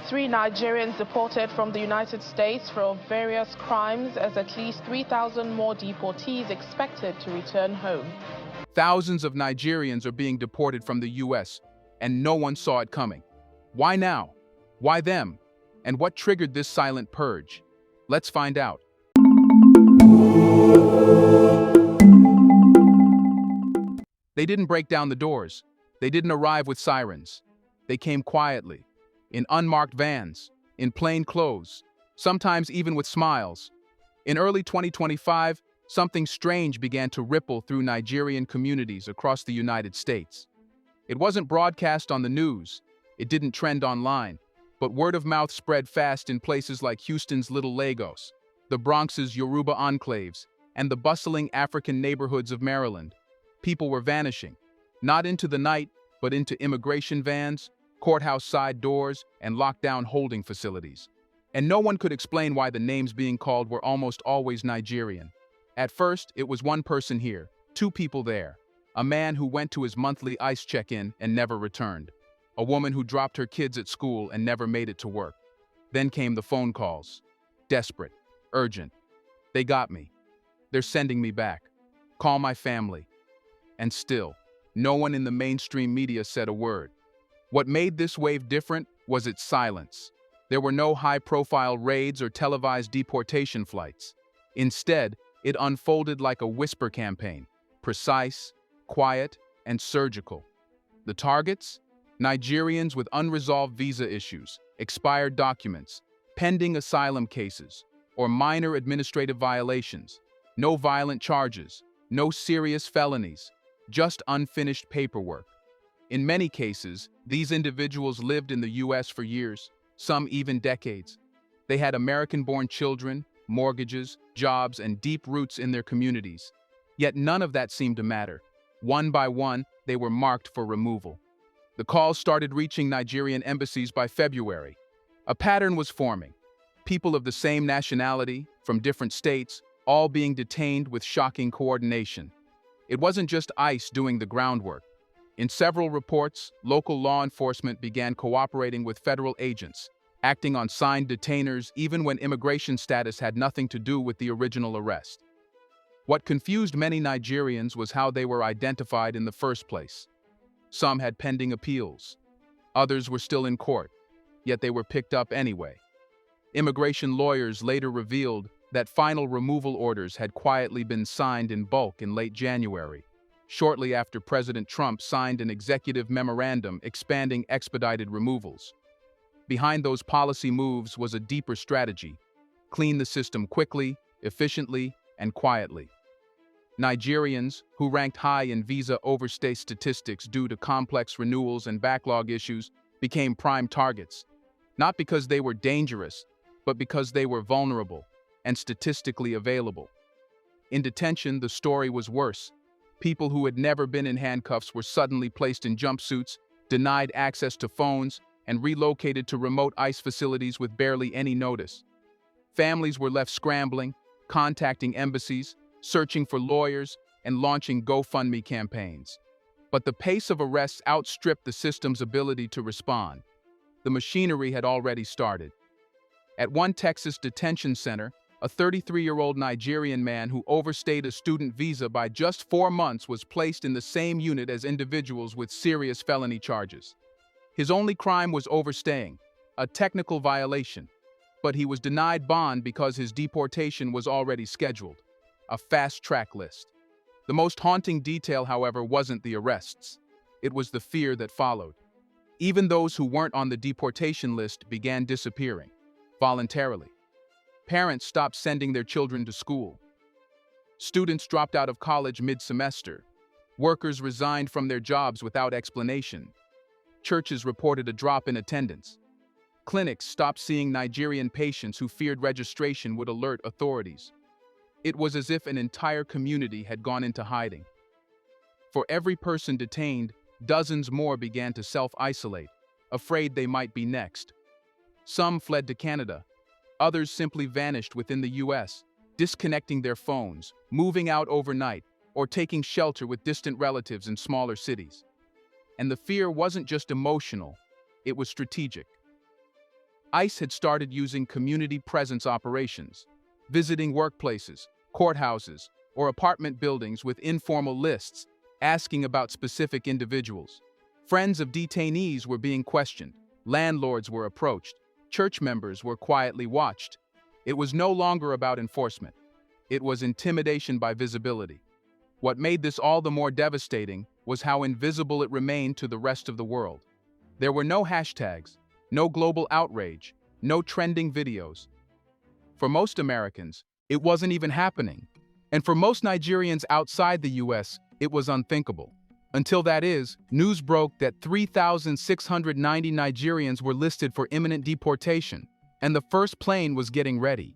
Three Nigerians deported from the United States for various crimes, as at least 3,000 more deportees expected to return home. Thousands of Nigerians are being deported from the U.S., and no one saw it coming. Why now? Why them? And what triggered this silent purge? Let's find out. They didn't break down the doors. They didn't arrive with sirens. They came quietly, in unmarked vans, in plain clothes, sometimes even with smiles. In early 2025, something strange began to ripple through Nigerian communities across the United States. It wasn't broadcast on the news, it didn't trend online, but word of mouth spread fast in places like Houston's Little Lagos, the Bronx's Yoruba enclaves, and the bustling African neighborhoods of Maryland. People were vanishing, not into the night, but into immigration vans, courthouse side doors, and lockdown holding facilities. And no one could explain why the names being called were almost always Nigerian. At first, it was one person here, two people there. A man who went to his monthly ICE check-in and never returned. A woman who dropped her kids at school and never made it to work. Then came the phone calls. Desperate, urgent. They got me. They're sending me back. Call my family. And still, no one in the mainstream media said a word. What made this wave different was its silence. There were no high-profile raids or televised deportation flights. Instead, it unfolded like a whisper campaign, precise, quiet, and surgical. The targets? Nigerians with unresolved visa issues, expired documents, pending asylum cases, or minor administrative violations. No violent charges, no serious felonies, just unfinished paperwork. In many cases, these individuals lived in the U.S. for years, some even decades. They had American-born children, mortgages, jobs, and deep roots in their communities. Yet none of that seemed to matter. One by one, they were marked for removal. The calls started reaching Nigerian embassies by February. A pattern was forming. People of the same nationality, from different states, all being detained with shocking coordination. It wasn't just ICE doing the groundwork. In several reports, local law enforcement began cooperating with federal agents, acting on signed detainers even when immigration status had nothing to do with the original arrest. What confused many Nigerians was how they were identified in the first place. Some had pending appeals. Others were still in court, yet they were picked up anyway. Immigration lawyers later revealed that final removal orders had quietly been signed in bulk in late January, shortly after President Trump signed an executive memorandum expanding expedited removals. Behind those policy moves was a deeper strategy: clean the system quickly, efficiently, and quietly. Nigerians, who ranked high in visa overstay statistics due to complex renewals and backlog issues, became prime targets, not because they were dangerous, but because they were vulnerable and statistically available. In detention, the story was worse. People who had never been in handcuffs were suddenly placed in jumpsuits, denied access to phones, and relocated to remote ICE facilities with barely any notice. Families were left scrambling, contacting embassies, searching for lawyers, and launching GoFundMe campaigns. But the pace of arrests outstripped the system's ability to respond. The machinery had already started. At one Texas detention center, a 33-year-old Nigerian man who overstayed a student visa by just 4 months was placed in the same unit as individuals with serious felony charges. His only crime was overstaying, a technical violation, but he was denied bond because his deportation was already scheduled, a fast-track list. The most haunting detail, however, wasn't the arrests. It was the fear that followed. Even those who weren't on the deportation list began disappearing, voluntarily. Parents stopped sending their children to school. Students dropped out of college mid-semester. Workers resigned from their jobs without explanation. Churches reported a drop in attendance. Clinics stopped seeing Nigerian patients who feared registration would alert authorities. It was as if an entire community had gone into hiding. For every person detained, dozens more began to self-isolate, afraid they might be next. Some fled to Canada. Others simply vanished within the U.S., disconnecting their phones, moving out overnight, or taking shelter with distant relatives in smaller cities. And the fear wasn't just emotional, it was strategic. ICE had started using community presence operations, visiting workplaces, courthouses, or apartment buildings with informal lists, asking about specific individuals. Friends of detainees were being questioned, landlords were approached, church members were quietly watched. It was no longer about enforcement. It was intimidation by visibility. What made this all the more devastating was how invisible it remained to the rest of the world. There were no hashtags, no global outrage, no trending videos. For most Americans, it wasn't even happening. And for most Nigerians outside the US, it was unthinkable. Until that is, news broke that 3,690 Nigerians were listed for imminent deportation, and the first plane was getting ready.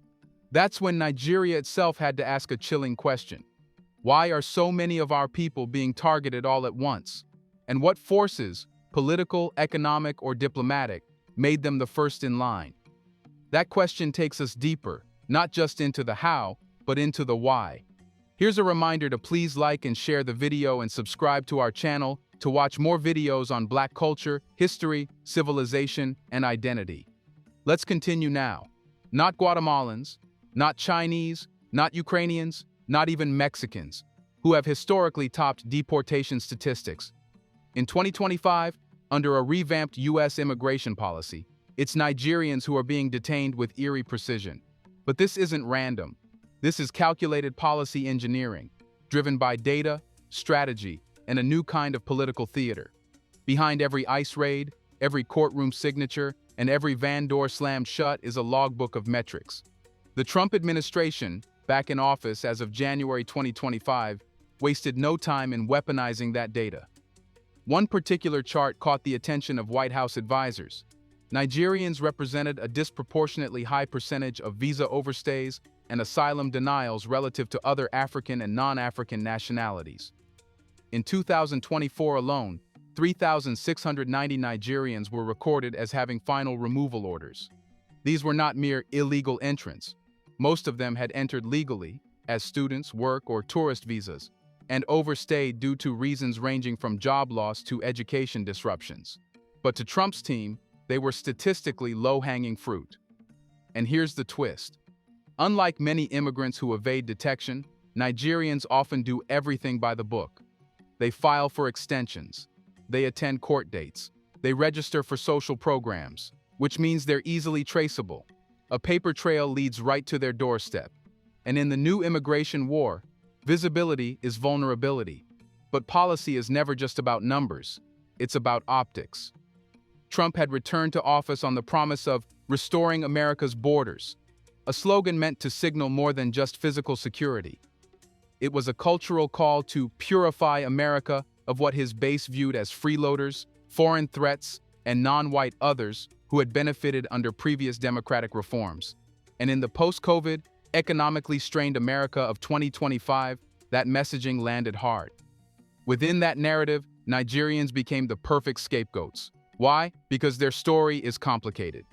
That's when Nigeria itself had to ask a chilling question. Why are so many of our people being targeted all at once? And what forces, political, economic, or diplomatic, made them the first in line? That question takes us deeper, not just into the how, but into the why. Here's a reminder to please like and share the video and subscribe to our channel to watch more videos on Black culture, history, civilization, and identity. Let's continue now. Not Guatemalans, not Chinese, not Ukrainians, not even Mexicans, who have historically topped deportation statistics. In 2025, under a revamped U.S. immigration policy, it's Nigerians who are being detained with eerie precision. But this isn't random. This is calculated policy engineering, driven by data, strategy, and a new kind of political theater. Behind every ICE raid, every courtroom signature, and every van door slammed shut is a logbook of metrics. The Trump administration, back in office as of January 2025, wasted no time in weaponizing that data. One particular chart caught the attention of White House advisors. Nigerians represented a disproportionately high percentage of visa overstays and asylum denials relative to other African and non-African nationalities. In 2024 alone, 3,690 Nigerians were recorded as having final removal orders. These were not mere illegal entrants. Most of them had entered legally, as students, work, or tourist visas, and overstayed due to reasons ranging from job loss to education disruptions. But to Trump's team, they were statistically low-hanging fruit. And here's the twist. Unlike many immigrants who evade detection, Nigerians often do everything by the book. They file for extensions. They attend court dates. They register for social programs, which means they're easily traceable. A paper trail leads right to their doorstep. And in the new immigration war, visibility is vulnerability. But policy is never just about numbers. It's about optics. Trump had returned to office on the promise of restoring America's borders, a slogan meant to signal more than just physical security. It was a cultural call to purify America of what his base viewed as freeloaders, foreign threats, and non-white others who had benefited under previous democratic reforms. And in the post-COVID, economically strained America of 2025, that messaging landed hard. Within that narrative, Nigerians became the perfect scapegoats. Why? Because their story is complicated.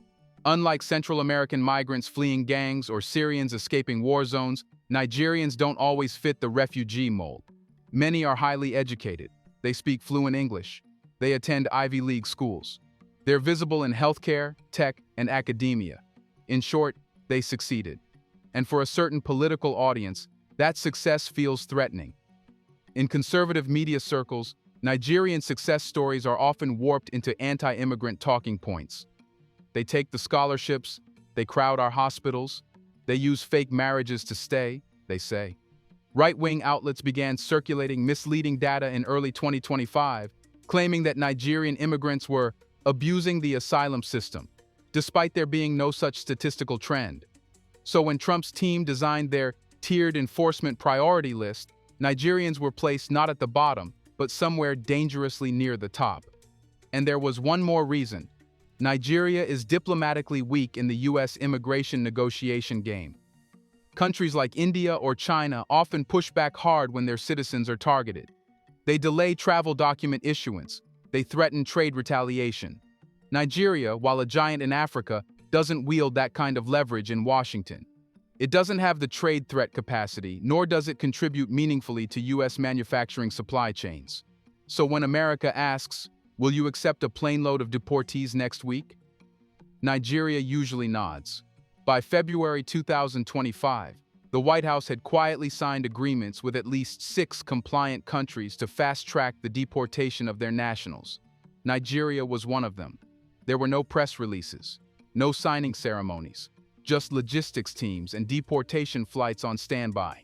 Unlike Central American migrants fleeing gangs or Syrians escaping war zones, Nigerians don't always fit the refugee mold. Many are highly educated. They speak fluent English. They attend Ivy League schools. They're visible in healthcare, tech, and academia. In short, they succeeded. And for a certain political audience, that success feels threatening. In conservative media circles, Nigerian success stories are often warped into anti-immigrant talking points. They take the scholarships, they crowd our hospitals, they use fake marriages to stay, they say. Right-wing outlets began circulating misleading data in early 2025, claiming that Nigerian immigrants were abusing the asylum system, despite there being no such statistical trend. So when Trump's team designed their tiered enforcement priority list, Nigerians were placed not at the bottom, but somewhere dangerously near the top. And there was one more reason. Nigeria is diplomatically weak in the U.S. immigration negotiation game. Countries like India or China often push back hard when their citizens are targeted. They delay travel document issuance. They threaten trade retaliation. Nigeria, while a giant in Africa, doesn't wield that kind of leverage in Washington. It doesn't have the trade threat capacity, nor does it contribute meaningfully to U.S. manufacturing supply chains. So when America asks, "Will you accept a plane load of deportees next week?" Nigeria usually nods. By February 2025, the White House had quietly signed agreements with at least 6 compliant countries to fast-track the deportation of their nationals. Nigeria was one of them. There were no press releases, no signing ceremonies, just logistics teams and deportation flights on standby.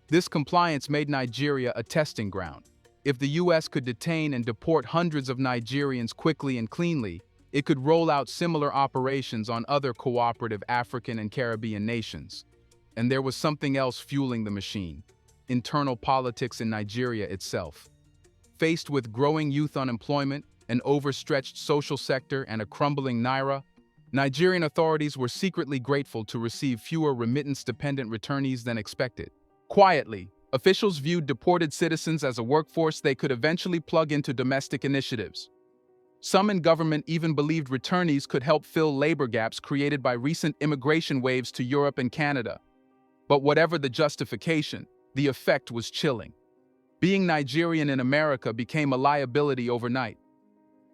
This compliance made Nigeria a testing ground. If the U.S. could detain and deport hundreds of Nigerians quickly and cleanly, it could roll out similar operations on other cooperative African and Caribbean nations. And there was something else fueling the machine: internal politics in Nigeria itself. Faced with growing youth unemployment, an overstretched social sector, and a crumbling naira, Nigerian authorities were secretly grateful to receive fewer remittance-dependent returnees than expected. Quietly, officials viewed deported citizens as a workforce they could eventually plug into domestic initiatives. Some in government even believed returnees could help fill labor gaps created by recent immigration waves to Europe and Canada. But whatever the justification, the effect was chilling. Being Nigerian in America became a liability overnight.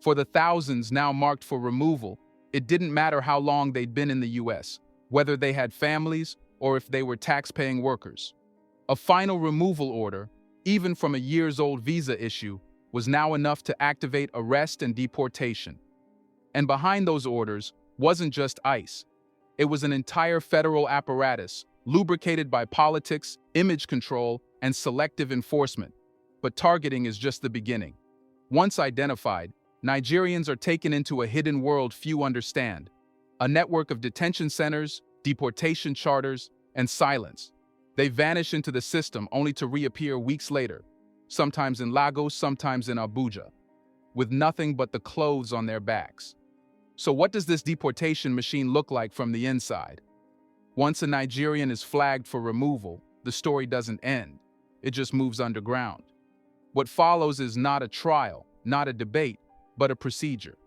For the thousands now marked for removal, it didn't matter how long they'd been in the U.S., whether they had families or if they were tax-paying workers. A final removal order, even from a years-old visa issue, was now enough to activate arrest and deportation. And behind those orders wasn't just ICE. It was an entire federal apparatus, lubricated by politics, image control, and selective enforcement. But targeting is just the beginning. Once identified, Nigerians are taken into a hidden world few understand: a network of detention centers, deportation charters, and silence. They vanish into the system only to reappear weeks later, sometimes in Lagos, sometimes in Abuja, with nothing but the clothes on their backs. So what does this deportation machine look like from the inside? Once a Nigerian is flagged for removal, the story doesn't end. It just moves underground. What follows is not a trial, not a debate, but a procedure.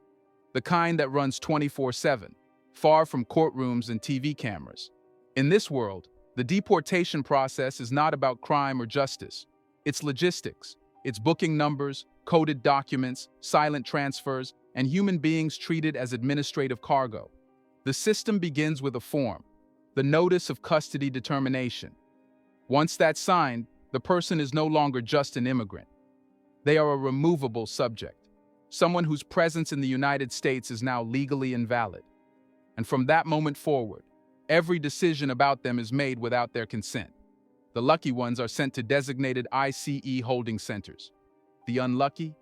The kind that runs 24/7, far from courtrooms and TV cameras. In this world, the deportation process is not about crime or justice. It's logistics. It's booking numbers, coded documents, silent transfers, and human beings treated as administrative cargo. The system begins with a form, the Notice of Custody Determination. Once that's signed, the person is no longer just an immigrant. They are a removable subject, someone whose presence in the United States is now legally invalid. And from that moment forward, every decision about them is made without their consent. The lucky ones are sent to designated ICE holding centers. The unlucky?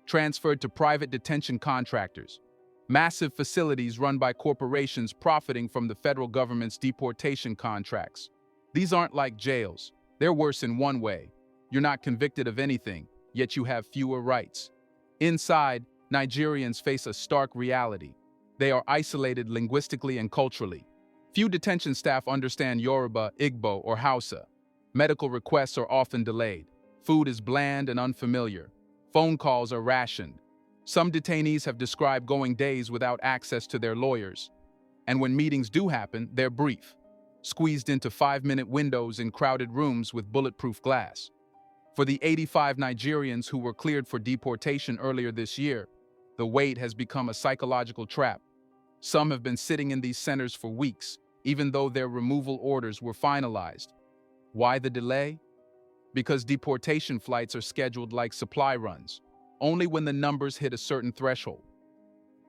Transferred to private detention contractors, massive facilities run by corporations profiting from the federal government's deportation contracts. These aren't like jails. They're worse in one way. You're not convicted of anything, yet you have fewer rights. Inside, Nigerians face a stark reality. They are isolated linguistically and culturally. Few detention staff understand Yoruba, Igbo, or Hausa. Medical requests are often delayed. Food is bland and unfamiliar. Phone calls are rationed. Some detainees have described going days without access to their lawyers. And when meetings do happen, they're brief, squeezed into 5-minute windows in crowded rooms with bulletproof glass. For the 85 Nigerians who were cleared for deportation earlier this year, the wait has become a psychological trap. Some have been sitting in these centers for weeks, even though their removal orders were finalized. Why the delay? Because deportation flights are scheduled like supply runs, only when the numbers hit a certain threshold.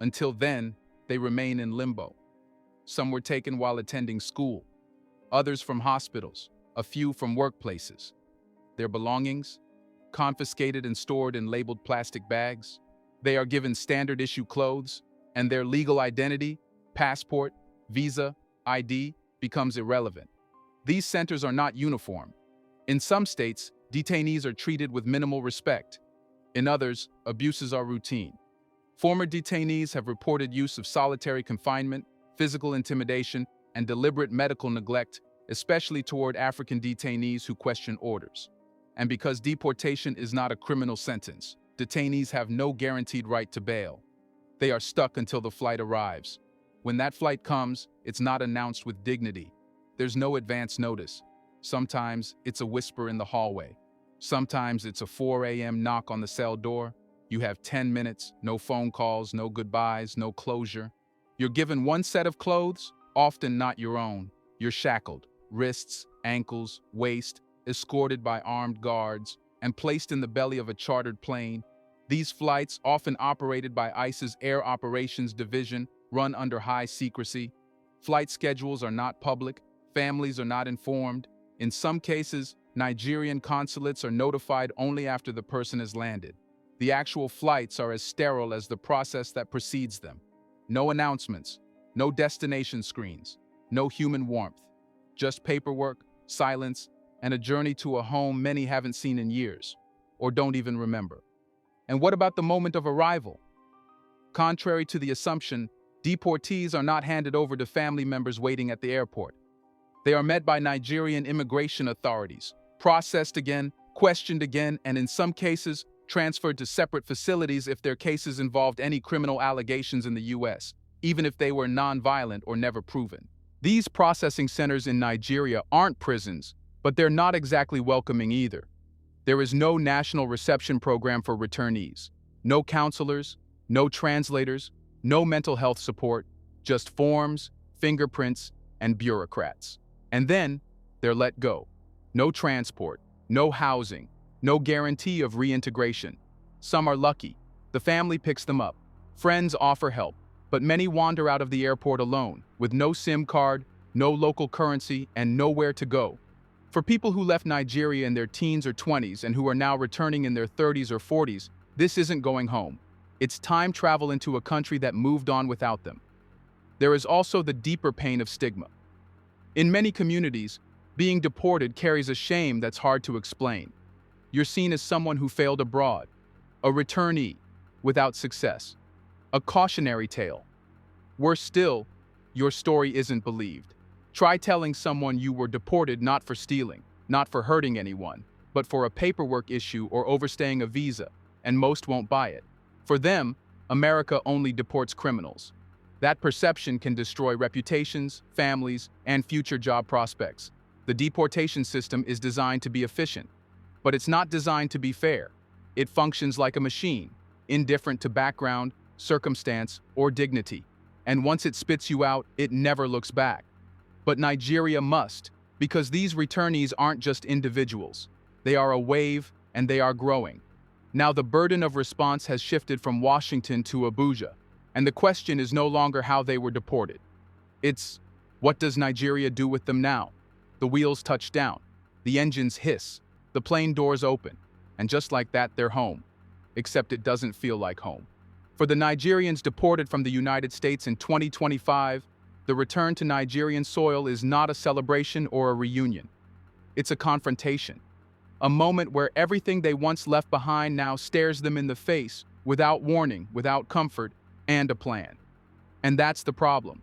Until then, they remain in limbo. Some were taken while attending school, others from hospitals, a few from workplaces. Their belongings, confiscated and stored in labeled plastic bags. They are given standard issue clothes, and their legal identity, passport, visa, ID, becomes irrelevant. These centers are not uniform. In some states, detainees are treated with minimal respect. In others, abuses are routine. Former detainees have reported use of solitary confinement, physical intimidation, and deliberate medical neglect, especially toward African detainees who question orders. And because deportation is not a criminal sentence, detainees have no guaranteed right to bail. They are stuck until the flight arrives. When that flight comes, it's not announced with dignity. There's no advance notice. Sometimes it's a whisper in the hallway. Sometimes it's a 4 a.m. knock on the cell door. You have 10 minutes, no phone calls, no goodbyes, no closure. You're given one set of clothes, often not your own. You're shackled, wrists, ankles, waist, escorted by armed guards, and placed in the belly of a chartered plane. These flights, often operated by ICE's Air Operations Division, run under high secrecy. Flight schedules are not public, families are not informed. In some cases, Nigerian consulates are notified only after the person has landed. The actual flights are as sterile as the process that precedes them. No announcements, no destination screens, no human warmth. Just paperwork, silence, and a journey to a home many haven't seen in years, or don't even remember. And what about the moment of arrival? Contrary to the assumption, deportees are not handed over to family members waiting at the airport. They are met by Nigerian immigration authorities, processed again, questioned again, and in some cases, transferred to separate facilities if their cases involved any criminal allegations in the U.S., even if they were non-violent or never proven. These processing centers in Nigeria aren't prisons, but they're not exactly welcoming either. There is no national reception program for returnees, no counselors, no translators, no mental health support, just forms, fingerprints, and bureaucrats. And then, they're let go. No transport, no housing, no guarantee of reintegration. Some are lucky. The family picks them up. Friends offer help, but many wander out of the airport alone, with no SIM card, no local currency, and nowhere to go. For people who left Nigeria in their teens or 20s and who are now returning in their 30s or 40s, this isn't going home. It's time travel into a country that moved on without them. There is also the deeper pain of stigma. In many communities, being deported carries a shame that's hard to explain. You're seen as someone who failed abroad, a returnee without success, a cautionary tale. Worse still, your story isn't believed. Try telling someone you were deported not for stealing, not for hurting anyone, but for a paperwork issue or overstaying a visa, and most won't buy it. For them, America only deports criminals. That perception can destroy reputations, families, and future job prospects. The deportation system is designed to be efficient, but it's not designed to be fair. It functions like a machine, indifferent to background, circumstance, or dignity. And once it spits you out, it never looks back. But Nigeria must, because these returnees aren't just individuals. They are a wave, and they are growing. Now the burden of response has shifted from Washington to Abuja, and the question is no longer how they were deported. It's, what does Nigeria do with them now? The wheels touch down, the engines hiss, the plane doors open, and just like that, they're home. Except it doesn't feel like home. For the Nigerians deported from the United States in 2025, the return to Nigerian soil is not a celebration or a reunion. It's a confrontation. A moment where everything they once left behind now stares them in the face, without warning, without comfort, and a plan. And that's the problem.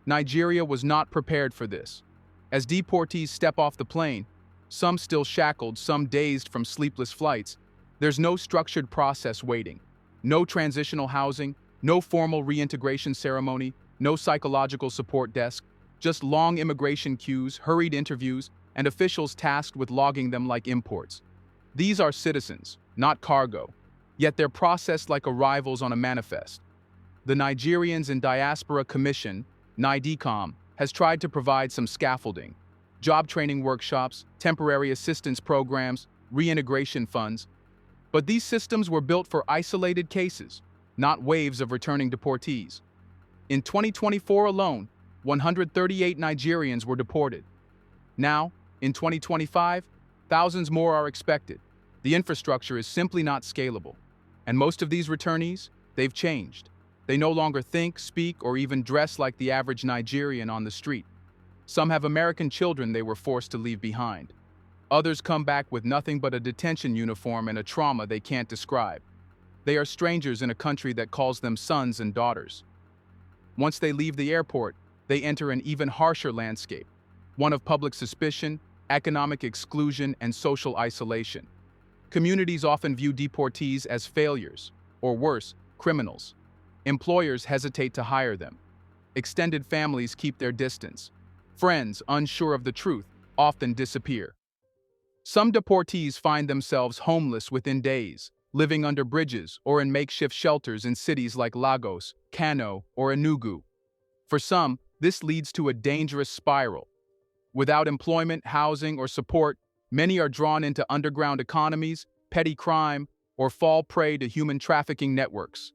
Nigeria was not prepared for this. As deportees step off the plane, some still shackled, some dazed from sleepless flights, there's no structured process waiting. No transitional housing, no formal reintegration ceremony, no psychological support desk, just long immigration queues, hurried interviews, and officials tasked with logging them like imports. These are citizens, not cargo, yet they're processed like arrivals on a manifest. The Nigerians in Diaspora Commission, NIDCOM, has tried to provide some scaffolding, job training workshops, temporary assistance programs, reintegration funds. But these systems were built for isolated cases, not waves of returning deportees. In 2024 alone, 138 Nigerians were deported. Now, in 2025, thousands more are expected. The infrastructure is simply not scalable. And most of these returnees, they've changed. They no longer think, speak, or even dress like the average Nigerian on the street. Some have American children they were forced to leave behind. Others come back with nothing but a detention uniform and a trauma they can't describe. They are strangers in a country that calls them sons and daughters. Once they leave the airport, they enter an even harsher landscape, one of public suspicion, economic exclusion, and social isolation. Communities often view deportees as failures, or worse, criminals. Employers hesitate to hire them. Extended families keep their distance. Friends, unsure of the truth, often disappear. Some deportees find themselves homeless within days, living under bridges or in makeshift shelters in cities like Lagos, Kano, or Enugu. For some, this leads to a dangerous spiral. Without employment, housing, or support, many are drawn into underground economies, petty crime, or fall prey to human trafficking networks.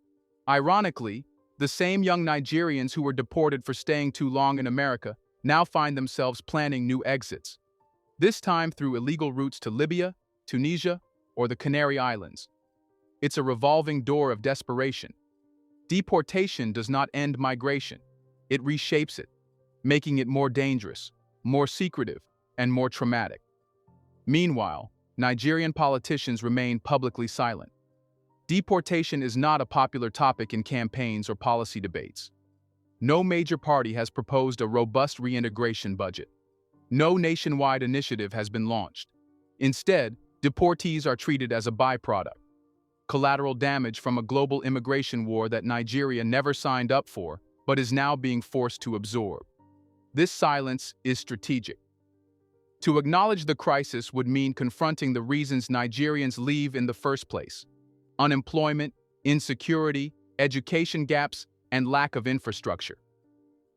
Ironically, the same young Nigerians who were deported for staying too long in America now find themselves planning new exits, this time through illegal routes to Libya, Tunisia, or the Canary Islands. It's a revolving door of desperation. Deportation does not end migration. It reshapes it, making it more dangerous, more secretive, and more traumatic. Meanwhile, Nigerian politicians remain publicly silent. Deportation is not a popular topic in campaigns or policy debates. No major party has proposed a robust reintegration budget. No nationwide initiative has been launched. Instead, deportees are treated as a byproduct, collateral damage from a global immigration war that Nigeria never signed up for, but is now being forced to absorb. This silence is strategic. To acknowledge the crisis would mean confronting the reasons Nigerians leave in the first place: unemployment, insecurity, education gaps, and lack of infrastructure.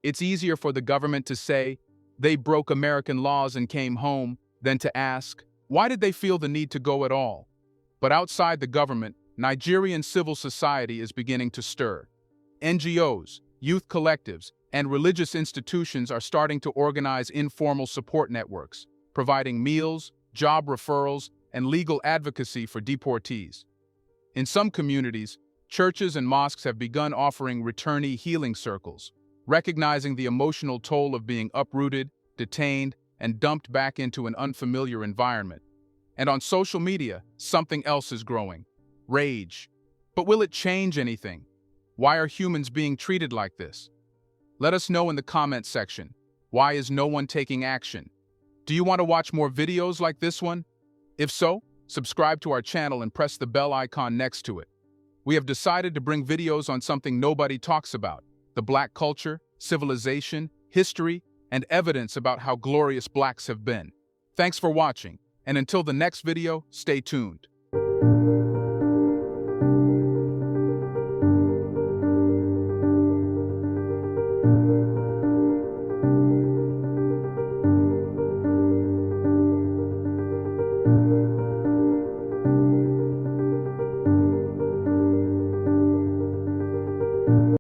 It's easier for the government to say, they broke American laws and came home, than to ask, why did they feel the need to go at all? But outside the government, Nigerian civil society is beginning to stir. NGOs, youth collectives, and religious institutions are starting to organize informal support networks, providing meals, job referrals, and legal advocacy for deportees. In some communities, churches and mosques have begun offering returnee healing circles, recognizing the emotional toll of being uprooted, detained, and dumped back into an unfamiliar environment. And on social media, something else is growing: rage. But will it change anything? Why are humans being treated like this? Let us know in the comments section. Why is no one taking action? Do you want to watch more videos like this one? If so, subscribe to our channel and press the bell icon next to it. We have decided to bring videos on something nobody talks about: the Black culture, civilization, history, and evidence about how glorious Blacks have been. Thanks for watching, and until the next video, stay tuned.